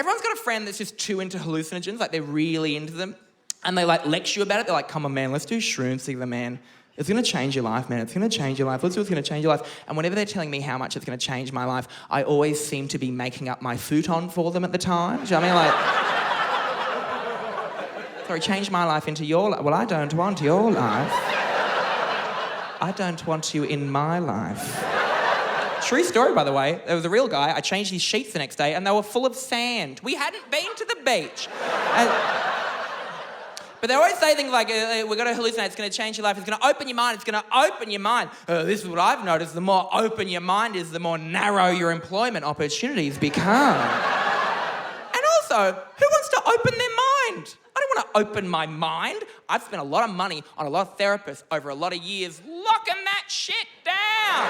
everyone's got a friend that's just too into hallucinogens, like they're really into them, and they like lecture you about it. They're like, come on, man, let's do shrooms together, man. It's going to change your life, man. It's going to change your life. Let's do what's going to change your life. And whenever they're telling me how much it's going to change my life, I always seem to be making up my futon for them at the time. Do you know what I mean? Like, sorry, change my life into your life. Well, I don't want your life. I don't want you in my life. True story, by the way. There was a real guy. I changed his sheets the next day and they were full of sand. We hadn't been to the beach. But they always say things like, we're going to hallucinate, it's going to change your life, it's going to open your mind, it's going to open your mind. This is what I've noticed, the more open your mind is, the more narrow your employment opportunities become. And also, who wants to open their mind? I don't want to open my mind. I've spent a lot of money on a lot of therapists over a lot of years locking that shit down.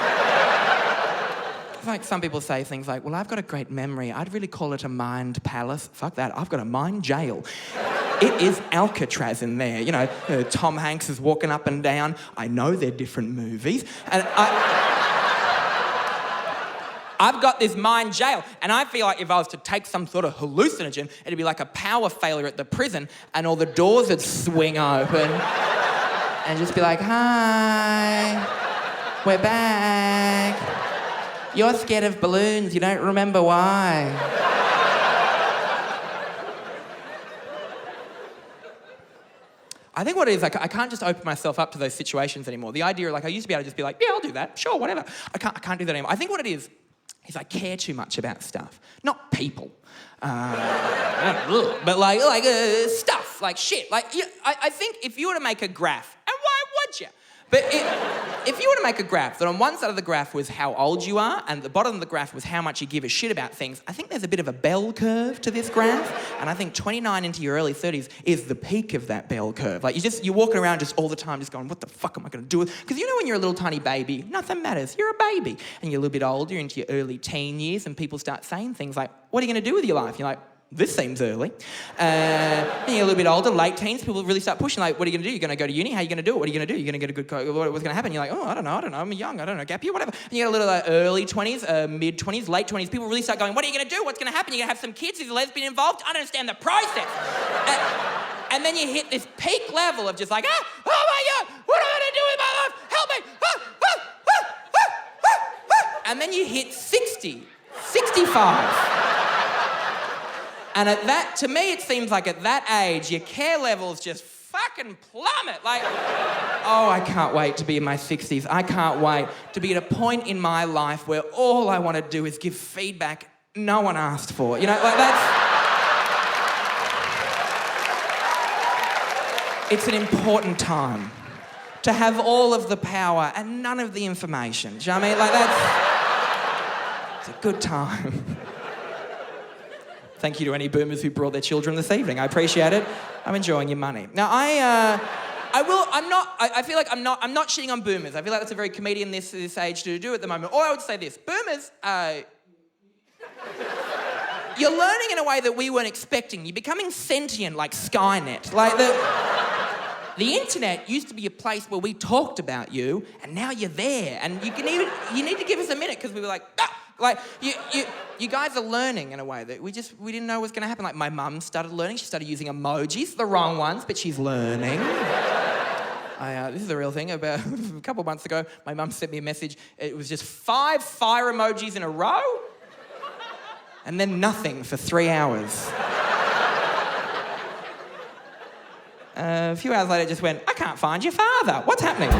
It's like some people say things like, well, I've got a great memory. I'd really call it a mind palace. Fuck that, I've got a mind jail. It is Alcatraz in there. You know, Tom Hanks is walking up and down. I know they're different movies. And I've got this mind jail. And I feel like if I was to take some sort of hallucinogen, it'd be like a power failure at the prison and all the doors would swing open and just be like, hi, we're back. You're scared of balloons. You don't remember why. I think what it is, like, I can't just open myself up to those situations anymore. The idea, like, I used to be able to just be like, yeah, I'll do that, sure, whatever. I can't do that anymore. I think what it is I care too much about stuff. Not people. But like stuff, like shit. Like, I think if you were to make a graph, and why would you? But if you were to make a graph that on one side of the graph was how old you are and the bottom of the graph was how much you give a shit about things, I think there's a bit of a bell curve to this graph. And I think 29 into your early 30s is the peak of that bell curve. Like you're walking around just all the time just going, what the fuck am I going to do? Because you know when you're a little tiny baby, nothing matters. You're a baby. And you're a little bit older, into your early teen years, and people start saying things like, what are you going to do with your life? You're like, this seems early. And you're a little bit older, late teens, people really start pushing, like, what are you going to do? You're going to go to uni? How are you going to do it? What are you going to do? You're going to get a good what's going to happen? You're like, oh, I don't know, I'm young, I don't know, gap year, whatever. And you get a little early 20s, mid-20s, late 20s, people really start going, what are you going to do? What's going to happen? You're going to have some kids, is a lesbian involved? I don't understand the process. And then you hit this peak level of just like, oh my God, what am I going to do with my life? Help me! And then you hit 60, 65. And at that, to me, it seems like at that age, your care levels just fucking plummet. Like, oh, I can't wait to be in my 60s. I can't wait to be at a point in my life where all I want to do is give feedback no one asked for. You know, like it's an important time to have all of the power and none of the information. Do you know what I mean? Like, it's a good time. Thank you to any boomers who brought their children this evening. I appreciate it. I'm enjoying your money. Now, I feel like I'm not shitting on boomers. I feel like that's a very comedian this age to do at the moment. Or I would say this, boomers, you're learning in a way that we weren't expecting. You're becoming sentient like Skynet. Like the internet used to be a place where we talked about you, and now you're there. And you need to give us a minute, because we were like, ah! Like, you guys are learning in a way that we didn't know was going to happen. Like, my mum started learning. She started using emojis, the wrong ones, but she's learning. This is a real thing. About a couple of months ago, my mum sent me a message. It was just 5 fire emojis in a row, and then nothing for 3 hours. A few hours later, it just went, I can't find your father. What's happening?